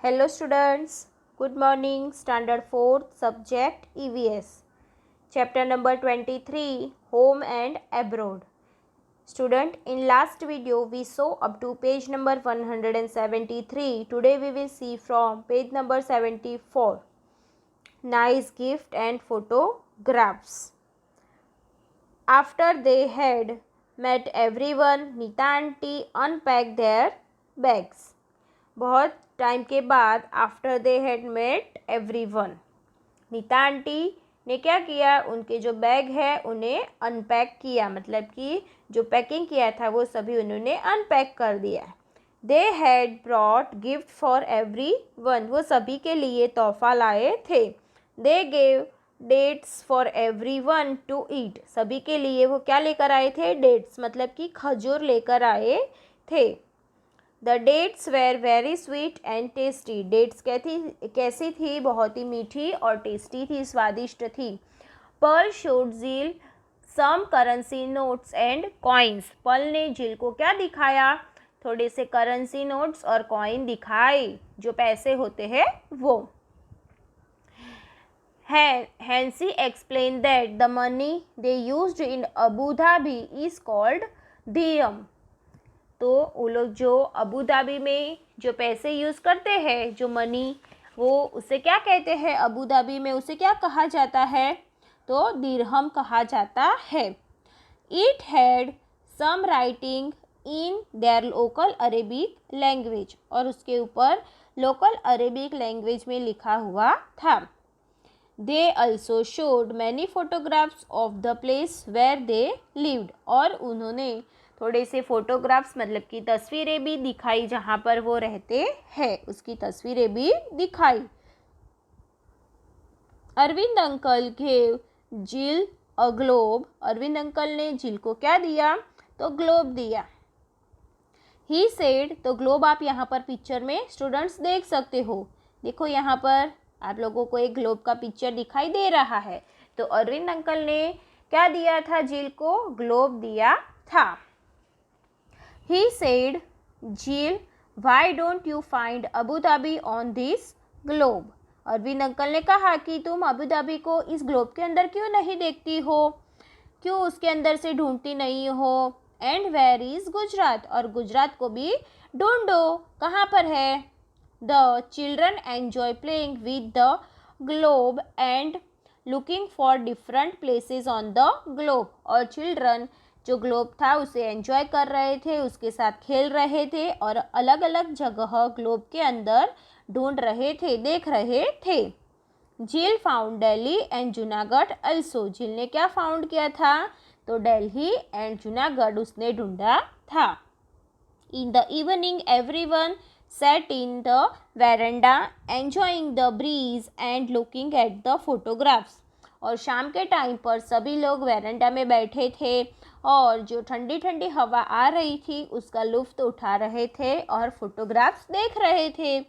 Hello students, good morning. Standard 4th subject EVS. Chapter number 23 Home and Abroad. Student, in last video we saw up to page number 173. Today we will see from page number 74. Nice gift and photographs. After they had met everyone, Nita aunty unpacked their bags. बहुत time के बाद after they had met everyone, Nita aunty ने क्या किया, उनके जो bag है उन्हें अनपैक किया, मतलब कि जो पैकिंग किया था वो सभी उन्होंने अनपैक कर दिया. They had brought gift for everyone, वो सभी के लिए तोहफा लाए थे. They gave dates for everyone to eat, सभी के लिए वो क्या लेकर आए थे, डेट्स, मतलब कि खजूर लेकर आए थे. The dates were very sweet and tasty, dates कैसी थी, बहुत ही मीठी और टेस्टी थी, स्वादिष्ट थी. Pearl showed Jill some currency notes and coins, Pearl ने जिल को क्या दिखाया, थोड़े से करेंसी नोट्स और कॉइन दिखाए, जो पैसे होते हैं वो. Hence explain that the money they used in Abu Dhabi is called dirham, तो वो लोग जो अबू धाबी में जो पैसे यूज़ करते हैं, जो मनी, वो उसे क्या कहते हैं, अबू धाबी में उसे क्या कहा जाता है, तो दिरहम कहा जाता है. It had some writing in their local Arabic language, और उसके ऊपर लोकल अरेबिक लैंग्वेज में लिखा हुआ था. They also showed many photographs of the place where they lived, और उन्होंने थोड़े से फोटोग्राफ्स, मतलब कि तस्वीरें भी दिखाई, जहाँ पर वो रहते हैं उसकी तस्वीरें भी दिखाई. अरविंद अंकल गेव जिल अ ग्लोब, अरविंद अंकल ने जिल को क्या दिया, तो ग्लोब दिया. ही सेड, तो ग्लोब आप यहाँ पर पिक्चर में स्टूडेंट्स देख सकते हो, देखो यहाँ पर आप लोगों को एक ग्लोब का पिक्चर दिखाई दे रहा है. तो अरविंद अंकल ने क्या दिया था, जिल को ग्लोब दिया था. He said, Jill, why don't you find Abu Dhabi on this globe? Arvind uncle ने कहा कि तुम अबू धाबी को इस ग्लोब के अंदर क्यों नहीं देखती हो, क्यों उसके अंदर से ढूंढती नहीं हो. एंड वेयर इज गुजरात, और गुजरात को भी ढूंढो, कहाँ पर है. The children enjoy playing with the globe and looking for different places on the globe, और चिल्ड्रन जो ग्लोब था उसे एंजॉय कर रहे थे, उसके साथ खेल रहे थे और अलग अलग जगह ग्लोब के अंदर ढूंढ रहे थे, देख रहे थे. जिल found Delhi and Junagadh also, जिल ने क्या फाउंड किया था, तो दिल्ली एंड जूनागढ़ उसने ढूंढा था. In the evening everyone sat in the veranda enjoying the breeze and looking at the photographs, और शाम के टाइम पर सभी लोग वेरेंडा में बैठे थे और जो ठंडी ठंडी हवा आ रही थी उसका लुफ्त उठा रहे थे और फोटोग्राफ्स देख रहे थे.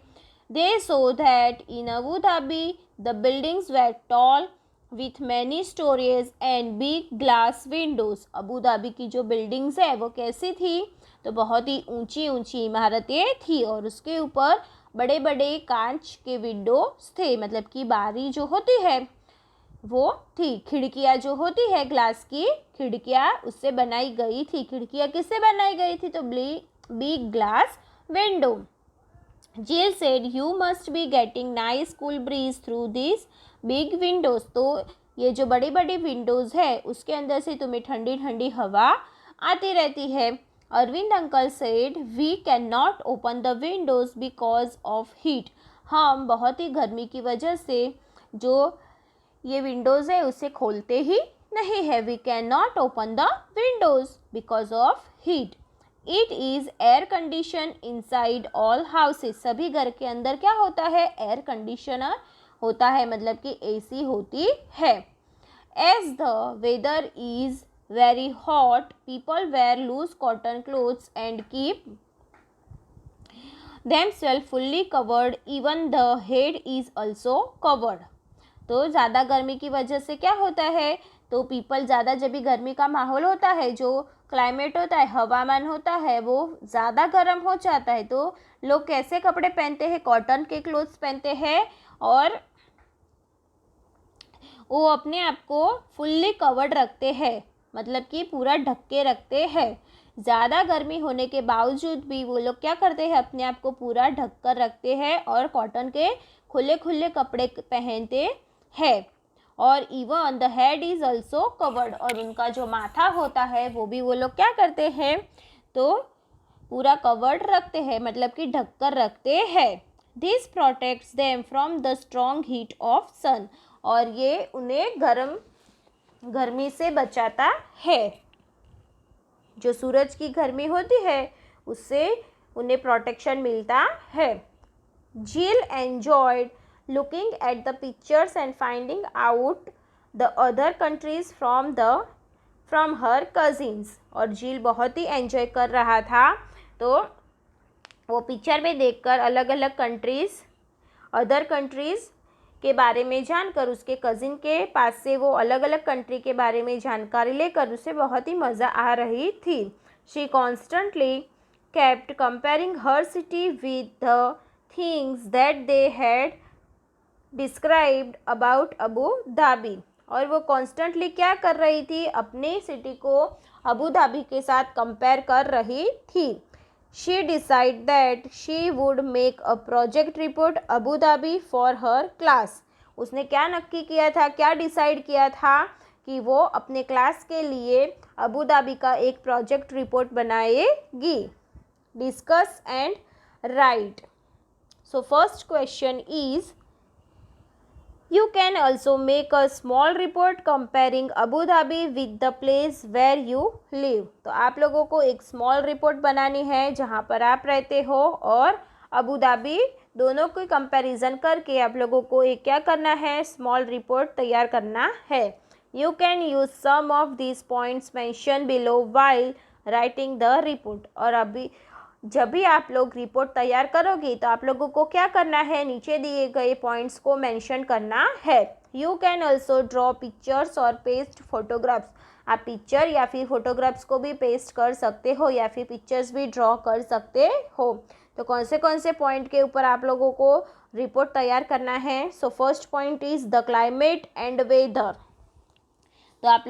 They saw that in Abu Dhabi the buildings were tall with many storage and big glass windows, Abu Dhabi की जो बिल्डिंग्स है वो कैसी थी, तो बहुत ही ऊंची ऊंची इमारतें थी और उसके ऊपर बड़े बड़े कांच के विंडोज थे, मतलब कि बारी जो होती है वो थी, खिड़कियाँ जो होती है ग्लास की खिड़कियाँ उससे बनाई गई थी. खिड़कियाँ किससे बनाई गई थी, तो बिग ग्लास विंडो. जिल said you must be getting nice cool bridge through this big Windows, तो ये जो बड़ी बड़ी विंडोज़ है उसके अंदर से तुम्हें ठंडी ठंडी हवा आती रहती है. Arvind uncle said we can not open the windows because of heat, हम बहुत ही गर्मी की वजह से जो ये विंडोज़ है उसे खोलते ही नहीं है. We can not open the windows because of heat. It is air condition inside all houses, सभी घर के अंदर क्या होता है, एयर कंडीशनर होता है, मतलब कि एसी होती है. As the weather is very hot, people wear loose cotton clothes and keep themselves fully covered, even the head is also covered. तो ज़्यादा गर्मी की वजह से क्या होता है, तो पीपल ज़्यादा, जब भी गर्मी का माहौल होता है जो क्लाइमेट होता है, हवामान होता है, वो ज़्यादा गर्म हो जाता है तो लोग कैसे कपड़े पहनते हैं, कॉटन के क्लोथ्स पहनते हैं और वो अपने आप को फुल्ली कवर्ड रखते हैं, मतलब कि पूरा ढक के रखते हैं। ज़्यादा गर्मी होने के बावजूद भी वो लोग क्या करते हैं, अपने आप को पूरा ढक कर रखते हैं और कॉटन के खुले खुले कपड़े पहनते हैं। और even the head is also covered, और उनका जो माथा होता है वो भी वो लोग क्या करते हैं, तो पूरा कवर्ड रखते हैं, मतलब कि ढक कर रखते हैं। This protects them from the strong heat of sun, और ये उन्हें गर्मी से बचाता है। जो सूरज की गर्मी होती है उससे उन्हें प्रोटेक्शन मिलता है। जिल enjoyed looking at the pictures and finding out the other countries from her cousins, और जिल बहुत ही एंजॉय कर रहा था, तो वो पिक्चर में देखकर अलग अलग कंट्रीज़, अदर कंट्रीज़ के बारे में जानकर, उसके कज़िन के पास से वो अलग अलग कंट्री के बारे में जानकारी लेकर उसे बहुत ही मज़ा आ रही थी। She constantly kept comparing her city with the things that they had described about Abu Dhabi, और वो कॉन्स्टेंटली क्या कर रही थी, अपनी सिटी को अबू धाबी के साथ कंपेयर कर रही थी। She decided that she would make a project report Abu Dhabi for her class. उसने क्या नक्की किया था, क्या डिसाइड किया था कि वो अपने क्लास के लिए अबू धाबी का एक प्रोजेक्ट रिपोर्ट बनाएगी। Discuss and right. So first question is, you can also make a small report comparing Abu Dhabi with the place where you live. तो आप लोगों को एक स्मॉल रिपोर्ट बनानी है जहाँ पर आप रहते हो और अबू धाबी, दोनों की कंपैरिजन करके आप लोगों को एक क्या करना है, स्मॉल रिपोर्ट तैयार करना है। You can use some of this points mention below while writing the report, और अभी जब भी आप लोग रिपोर्ट तैयार करोगे तो आप लोगों को क्या करना है, नीचे दिए गए पॉइंट्स को मेंशन करना है। You can also draw pictures और पेस्ट फोटोग्राफ्स, आप पिक्चर या फिर फोटोग्राफ्स को भी पेस्ट कर सकते हो या फिर पिक्चर्स भी ड्रॉ कर सकते हो। तो कौन से पॉइंट के ऊपर आप लोगों को रिपोर्ट तैयार करना है। So first point is the climate and weather. तो आप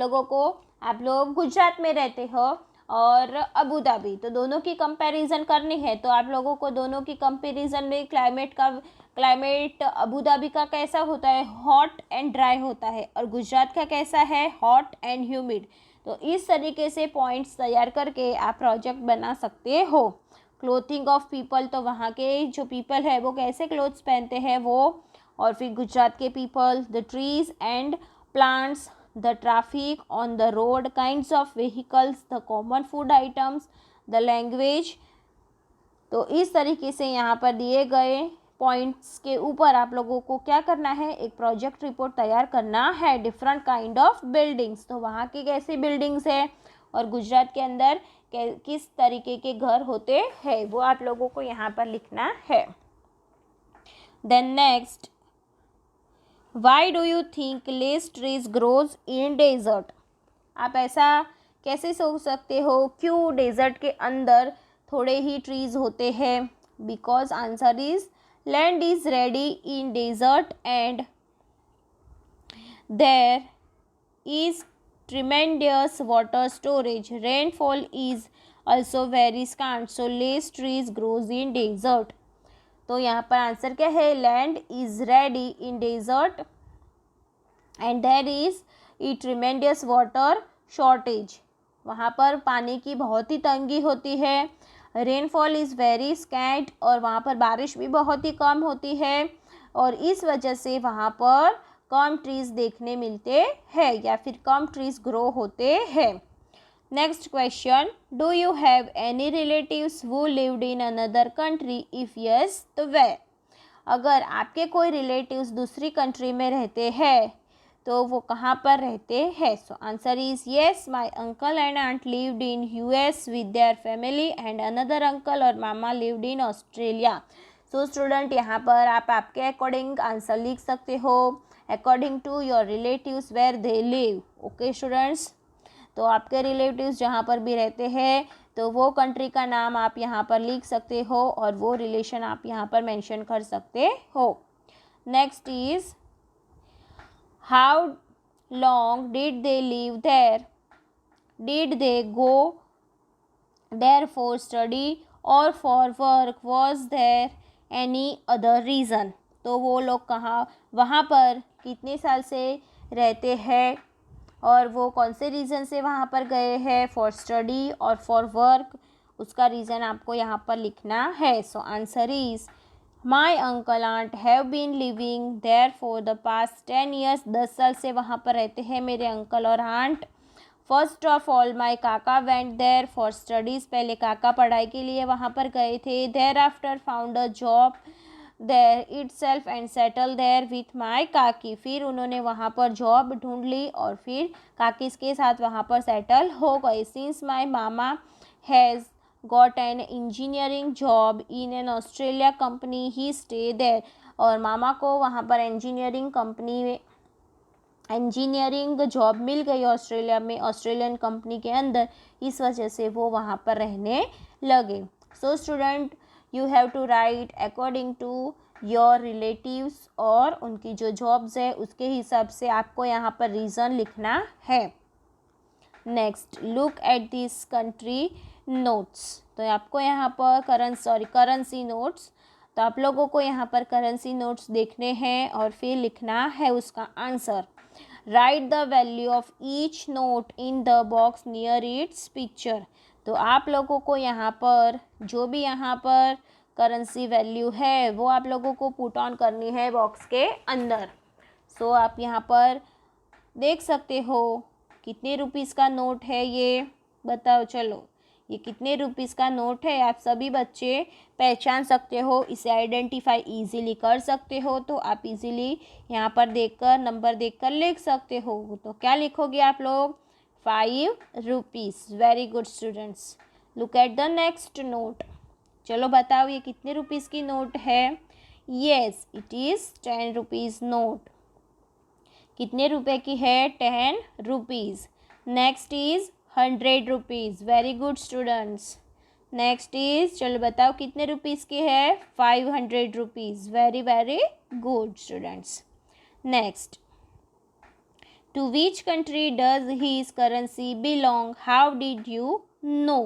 लोग गुजरात में रहते हो और अबू धाबी, तो दोनों की कंपैरिजन करनी है, तो आप लोगों को दोनों की कंपैरिजन में क्लाइमेट अबू धाबी का कैसा होता है, हॉट एंड ड्राई होता है, और गुजरात का कैसा है, हॉट एंड ह्यूमिड। तो इस तरीके से पॉइंट्स तैयार करके आप प्रोजेक्ट बना सकते हो। क्लोथिंग ऑफ पीपल, तो वहाँ के जो पीपल है वो कैसे क्लोथ्स पहनते हैं वो, और फिर गुजरात के people, the trees and plants, the traffic on the road, kinds of vehicles, the common food items, the language। तो इस तरीके से यहाँ पर दिए गए पॉइंट्स के ऊपर आप लोगों को क्या करना है, एक प्रोजेक्ट रिपोर्ट तैयार करना है। डिफरेंट काइंड ऑफ बिल्डिंग्स, तो वहाँ की कैसी बिल्डिंग्स है और गुजरात के अंदर किस तरीके के घर होते हैं वो आप लोगों को यहाँ पर लिखना है। Then next, Why do you think less trees grows in desert? आप ऐसा कैसे सोच सकते हो, क्यों डेजर्ट के अंदर थोड़े ही ट्रीज होते हैं? Because answer is land is ready in desert and there is tremendous water storage, rainfall is also very scarce, so less trees grows in desert. तो यहाँ पर आंसर क्या है, land is ready in desert and there is a tremendous water shortage, वहाँ पर पानी की बहुत ही तंगी होती है। रेनफॉल इज़ वेरी स्कैट, और वहाँ पर बारिश भी बहुत ही कम होती है, और इस वजह से वहाँ पर कम ट्रीज़ देखने मिलते हैं या फिर कम ट्रीज़ ग्रो होते हैं। Next question, do you have any relatives who lived in another country, if yes तो वे। अगर आपके कोई रिलेटिव्स दूसरी कंट्री में रहते हैं तो वो कहाँ पर रहते हैं? So answer is yes, my uncle and aunt lived in US with their family and another uncle और mama lived in Australia. So student, यहाँ पर आप आपके अकॉर्डिंग आंसर लिख सकते हो, according to your relatives where they live. Okay students, तो आपके रिलेटिव्स जहाँ पर भी रहते हैं तो वो कंट्री का नाम आप यहाँ पर लिख सकते हो और वो रिलेशन आप यहाँ पर मेंशन कर सकते हो। Next is how long did they live there, did they go there for study और for work, was there any other reason. तो वो लोग कहाँ वहाँ पर कितने साल से रहते हैं और वो कौन से रीज़न से वहाँ पर गए हैं, फॉर स्टडी और फॉर वर्क, उसका रीज़न आपको यहाँ पर लिखना है। So answer is my uncle aunt have been living there for the past 10 years, 10 साल से वहाँ पर रहते हैं मेरे अंकल और aunt. First of all my kaka went there for studies, पहले काका पढ़ाई के लिए वहाँ पर गए थे। Thereafter found a job there itself and settle there with my kaki, फिर उन्होंने वहाँ पर जॉब ढूंढ ली और फिर काकीस के साथ वहाँ पर सेटल हो गए। Since my mama has got an engineering job in an Australia company he stay there, और मामा को वहाँ पर इंजीनियरिंग कंपनी में इंजीनियरिंग जॉब मिल गई ऑस्ट्रेलिया में, ऑस्ट्रेलियन कंपनी के अंदर, इस वजह से वो वहाँ पर रहने लगे। So student you have to write according to your relatives, और उनकी जो जॉब्स है उसके हिसाब से आपको यहाँ पर रीज़न लिखना है। Next look at this country notes, तो आपको यहाँ पर करेंसी नोट्स, तो आप लोगों को यहाँ पर करेंसी नोट्स देखने हैं और फिर लिखना है उसका answer. Right the value of each note in the box near it's picture, तो आप लोगों को यहाँ पर जो भी यहाँ पर करेंसी वैल्यू है वो आप लोगों को पुट ऑन करनी है बॉक्स के अंदर। सो आप यहाँ पर देख सकते हो कितने रुपीस का नोट है ये, बताओ चलो ये कितने रुपीस का नोट है, आप सभी बच्चे पहचान सकते हो, इसे आइडेंटिफाई इजीली कर सकते हो। तो आप इजीली यहाँ पर देखकर नंबर देखकर लिख सकते हो। तो क्या लिखोगे आप लोग, 5 rupees. Very good students. Look at the next note, चलो बताओ ये कितने रुपीस की नोट है। Yes it is 10 rupees note. कितने रुपए की है, 10 rupees. Next is 100 rupees. Very good students. Next is, चलो बताओ कितने रुपीज़ की है, 500 rupees. Very very good students. Next, to which country does his currency belong, how did you know.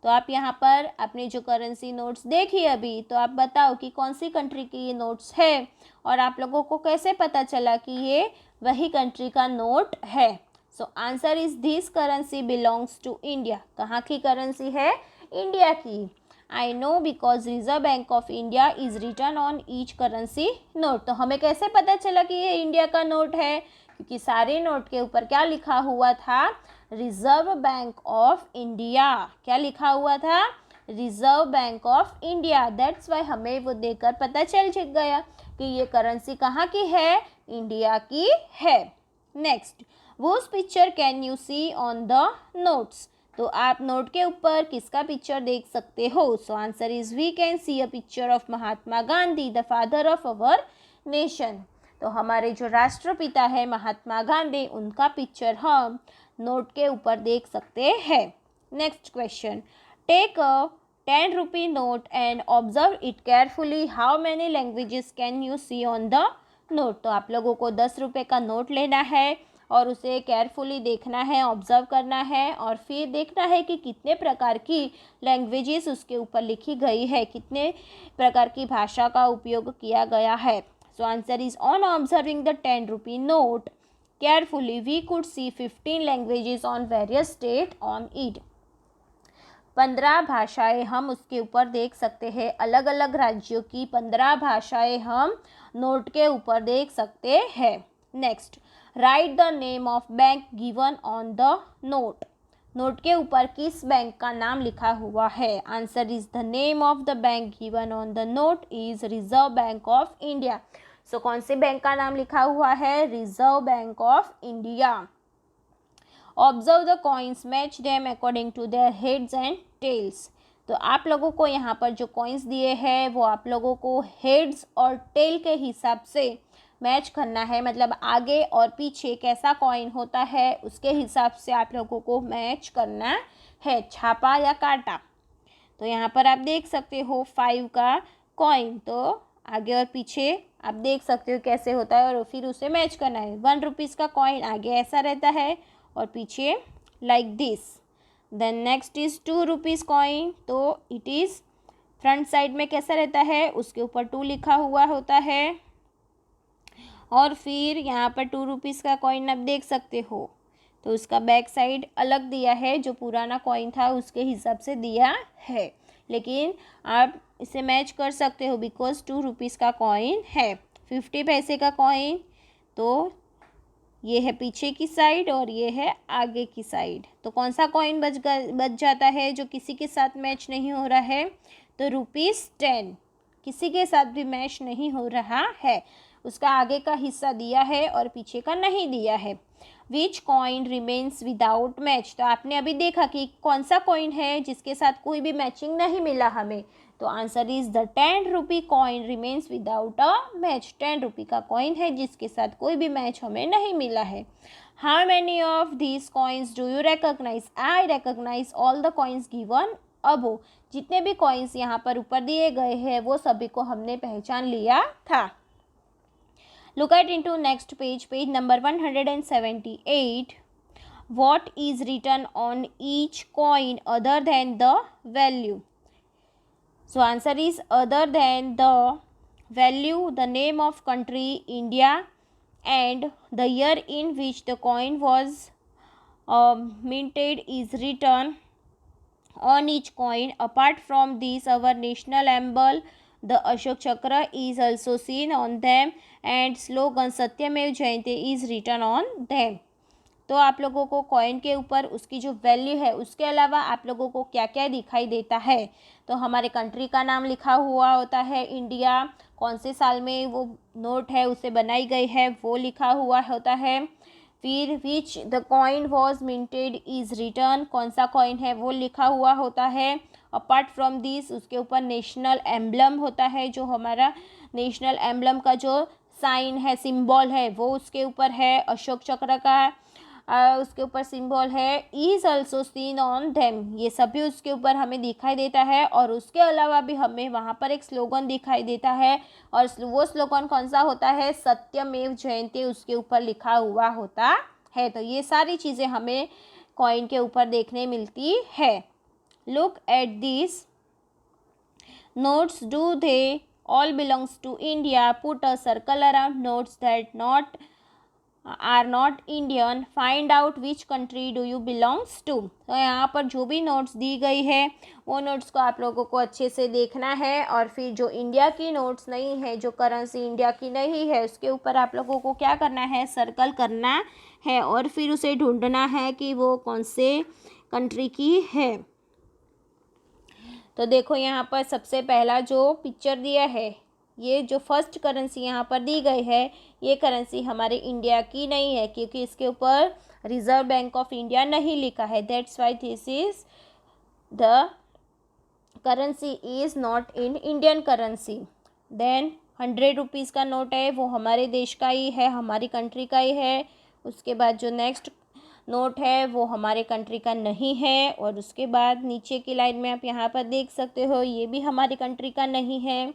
तो आप यहाँ पर अपने जो करेंसी नोट्स देखिए अभी, तो आप बताओ कि कौन सी कंट्री की ये नोट्स है और आप लोगों को कैसे पता चला कि ये वही कंट्री का नोट है। So answer is this currency belongs to India. कहाँ की करेंसी है, इंडिया की। I know because Reserve bank of India is written on each currency note. तो हमें कैसे पता चला कि ये इंडिया का नोट है, क्योंकि सारे नोट के ऊपर क्या लिखा हुआ था, रिजर्व बैंक ऑफ इंडिया। क्या लिखा हुआ था, reserve bank of India. That's why हमें वो देखकर पता चल गया कि ये करेंसी कहाँ की है, इंडिया की है। Next, whose picture can you see on the notes. तो आप नोट के ऊपर किसका पिक्चर देख सकते हो। So answer is we can see a picture of Mahatma Gandhi, the father of our nation. तो हमारे जो राष्ट्रपिता है महात्मा गांधी, उनका पिक्चर हम नोट के ऊपर देख सकते हैं। Next question, take a 10 rupee note and observe it carefully, how many languages can you see on the note. तो आप लोगों को 10 रुपये का नोट लेना है और उसे केयरफुली देखना है, ऑब्जर्व करना है और फिर देखना है कि कितने प्रकार की लैंग्वेजेस उसके ऊपर लिखी गई है, कितने प्रकार की भाषा का उपयोग किया गया है। So answer is on observing the 10 rupee note carefully we could see 15 languages on various state on it। 15 भाषाएं हम उसके ऊपर देख सकते हैं, अलग अलग राज्यों की 15 भाषाएं हम नोट के ऊपर देख सकते हैं। Next, write the name of bank given on the note. Note के ऊपर किस बैंक का नाम लिखा हुआ है। Answer is the name of the bank given on the note is reserve bank of India. So कौन से बैंक का नाम लिखा हुआ है, reserve bank of India. Observe the coins, match them according to their heads and tails. तो आप लोगों को यहाँ पर जो कॉइन्स दिए हैं वो आप लोगों को हेड्स और टेल के हिसाब से मैच करना है, मतलब आगे और पीछे कैसा कॉइन होता है उसके हिसाब से आप लोगों को मैच करना है, छापा या काटा। तो यहाँ पर आप देख सकते हो 5 का कॉइन, तो आगे और पीछे आप देख सकते हो कैसे होता है और फिर उसे मैच करना है। 1 रुपीज़ का कॉइन आगे ऐसा रहता है और पीछे like this. Then next is 2 rupees coin, तो इट इज़ फ्रंट साइड में कैसा रहता है, उसके ऊपर 2 लिखा हुआ होता है। और फिर यहाँ पर 2 रुपीज़ का कॉइन आप देख सकते हो, तो उसका बैक साइड अलग दिया है, जो पुराना कॉइन था उसके हिसाब से दिया है, लेकिन आप इसे मैच कर सकते हो बिकॉज 2 रुपीज़ का कॉइन है। 50 पैसे का कॉइन, तो ये है पीछे की साइड और ये है आगे की साइड। तो कौन सा कॉइन बच जाता है जो किसी के साथ मैच नहीं हो रहा है, तो ₹10 किसी के साथ भी मैच नहीं हो रहा है, उसका आगे का हिस्सा दिया है और पीछे का नहीं दिया है। विच कॉइन रिमेन्स विदाउट मैच, तो आपने अभी देखा कि कौन सा कॉइन है जिसके साथ कोई भी मैचिंग नहीं मिला हमें, तो answer is the 10 rupee coin remains without a match. 10 रुपी का कॉइन है जिसके साथ कोई भी मैच हमें नहीं मिला है। How many of these coins do you recognise, I recognise all the coins given above, जितने भी कॉइन्स यहाँ पर ऊपर दिए गए हैं वो सभी को हमने पहचान लिया था। Look at into next page, page number 178. What is written on each coin other than the value? So answer is other than the value, the name of country India and the year in which the coin was minted is written on each coin. Apart from this, our national emblem, the Ashok Chakra, is also seen on them and slogan Satyamev Jayante is written on them. तो आप लोगों को coin के ऊपर उसकी जो value है उसके अलावा आप लोगों को क्या क्या दिखाई देता है, तो हमारे कंट्री का नाम लिखा हुआ होता है, इंडिया कौन से साल में वो नोट है उसे बनाई गई है वो लिखा हुआ होता है, फिर which the coin was minted is return, कौन सा कॉइन है वो लिखा हुआ होता है। अपार्ट फ्रॉम दिस उसके ऊपर नेशनल एम्बलम होता है, जो हमारा नेशनल एम्बलम का जो साइन है, सिंबल है, वो उसके ऊपर है, अशोक चक्र का उसके ऊपर सिंबल है, is also seen on them, ये सभी उसके ऊपर हमें दिखाई देता है। और उसके अलावा भी हमें वहाँ पर एक स्लोगन दिखाई देता है, और वो स्लोगन कौन सा होता है, सत्यमेव जयते उसके ऊपर लिखा हुआ होता है। तो ये सारी चीज़ें हमें कॉइन के ऊपर देखने मिलती है। Look at this notes, do they all belongs to India? Put a circle around notes that are not Indian. Find out which country do you belongs to. तो यहाँ पर जो भी नोट्स दी गई है वो नोट्स को आप लोगों को अच्छे से देखना है, और फिर जो इंडिया की नोट्स नहीं है, जो करेंसी इंडिया की नहीं है, उसके ऊपर आप लोगों को क्या करना है, सर्कल करना है और फिर उसे ढूंढना है कि वो कौन से कंट्री की है। तो देखो यहाँ पर सबसे पहला जो पिक्चर दिया है, ये जो फर्स्ट करेंसी यहाँ पर दी गई है, ये करेंसी हमारे इंडिया की नहीं है, क्योंकि इसके ऊपर रिजर्व बैंक ऑफ इंडिया नहीं लिखा है। That's why this is the currency is not in Indian currency. Then 100 rupees का नोट है, वो हमारे देश का ही है, हमारी कंट्री का ही है। उसके बाद जो नेक्स्ट नोट है वो हमारे कंट्री का नहीं है, और उसके बाद नीचे की लाइन में आप यहाँ पर देख सकते हो ये भी हमारी कंट्री का नहीं है।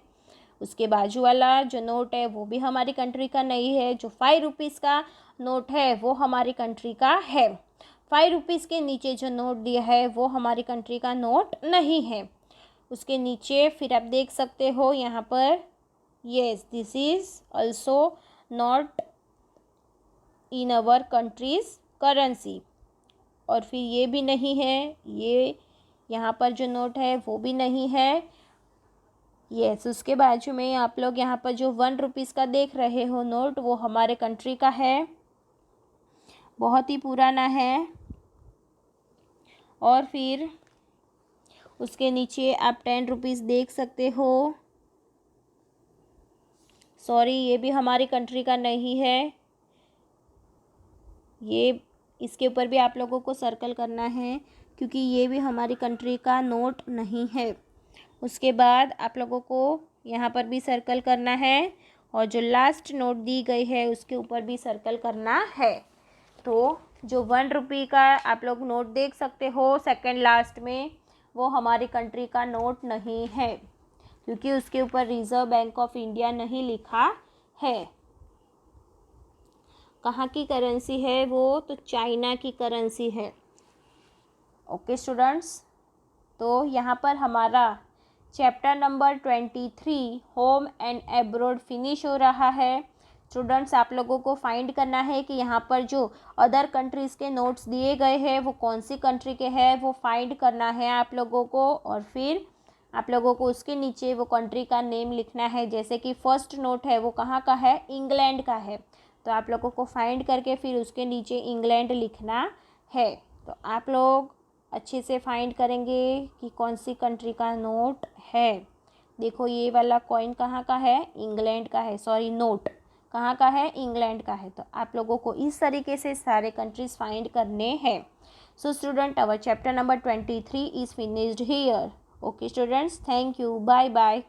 उसके बाजू वाला जो नोट है वो भी हमारी कंट्री का नहीं है। जो 5 रुपीज़ का नोट है वो हमारी कंट्री का है। 5 रुपीज़ के नीचे जो नोट दिया है वो हमारी कंट्री का नोट नहीं है। उसके नीचे फिर आप देख सकते हो यहाँ पर yes this is also not in our countries currency, और फिर ये भी नहीं है, ये यहाँ पर जो नोट है वो भी नहीं है। यस उसके बाजू में आप लोग यहाँ पर जो 1 रुपीज़ का देख रहे हो नोट, वो हमारे कंट्री का है, बहुत ही पुराना है। और फिर उसके नीचे आप 10 रुपीज़ देख सकते हो, सॉरी ये भी हमारी कंट्री का नहीं है, ये इसके ऊपर भी आप लोगों को सर्कल करना है क्योंकि ये भी हमारी कंट्री का नोट नहीं है। उसके बाद आप लोगों को यहाँ पर भी सर्कल करना है, और जो लास्ट नोट दी गई है उसके ऊपर भी सर्कल करना है। तो जो 1 रुपये का आप लोग नोट देख सकते हो सेकंड लास्ट में, वो हमारी कंट्री का नोट नहीं है, क्योंकि उसके ऊपर रिजर्व बैंक ऑफ इंडिया नहीं लिखा है। कहाँ की करेंसी है वो? तो चाइना की करेंसी है। ओके स्टूडेंट्स, तो यहाँ पर हमारा chapter number 23 home and abroad finish हो रहा है। स्टूडेंट्स, आप लोगों को फाइंड करना है कि यहाँ पर जो अदर कंट्रीज़ के नोट्स दिए गए हैं वो कौन सी कंट्री के हैं, वो फाइंड करना है आप लोगों को। और फिर आप लोगों को उसके नीचे वो कंट्री का नेम लिखना है। जैसे कि फर्स्ट नोट है वो कहाँ का है? इंग्लैंड का है। तो आप लोगों को फाइंड करके फिर उसके नीचे इंग्लैंड लिखना है। तो आप लोग अच्छे से फाइंड करेंगे कि कौन सी कंट्री का नोट है। देखो ये वाला कॉइन कहाँ का है? इंग्लैंड का है। सॉरी, नोट कहाँ का है? इंग्लैंड का है। तो आप लोगों को इस तरीके से सारे कंट्रीज फाइंड करने हैं। So student, our chapter number 23 is finished here. Okay students, thank you, bye bye.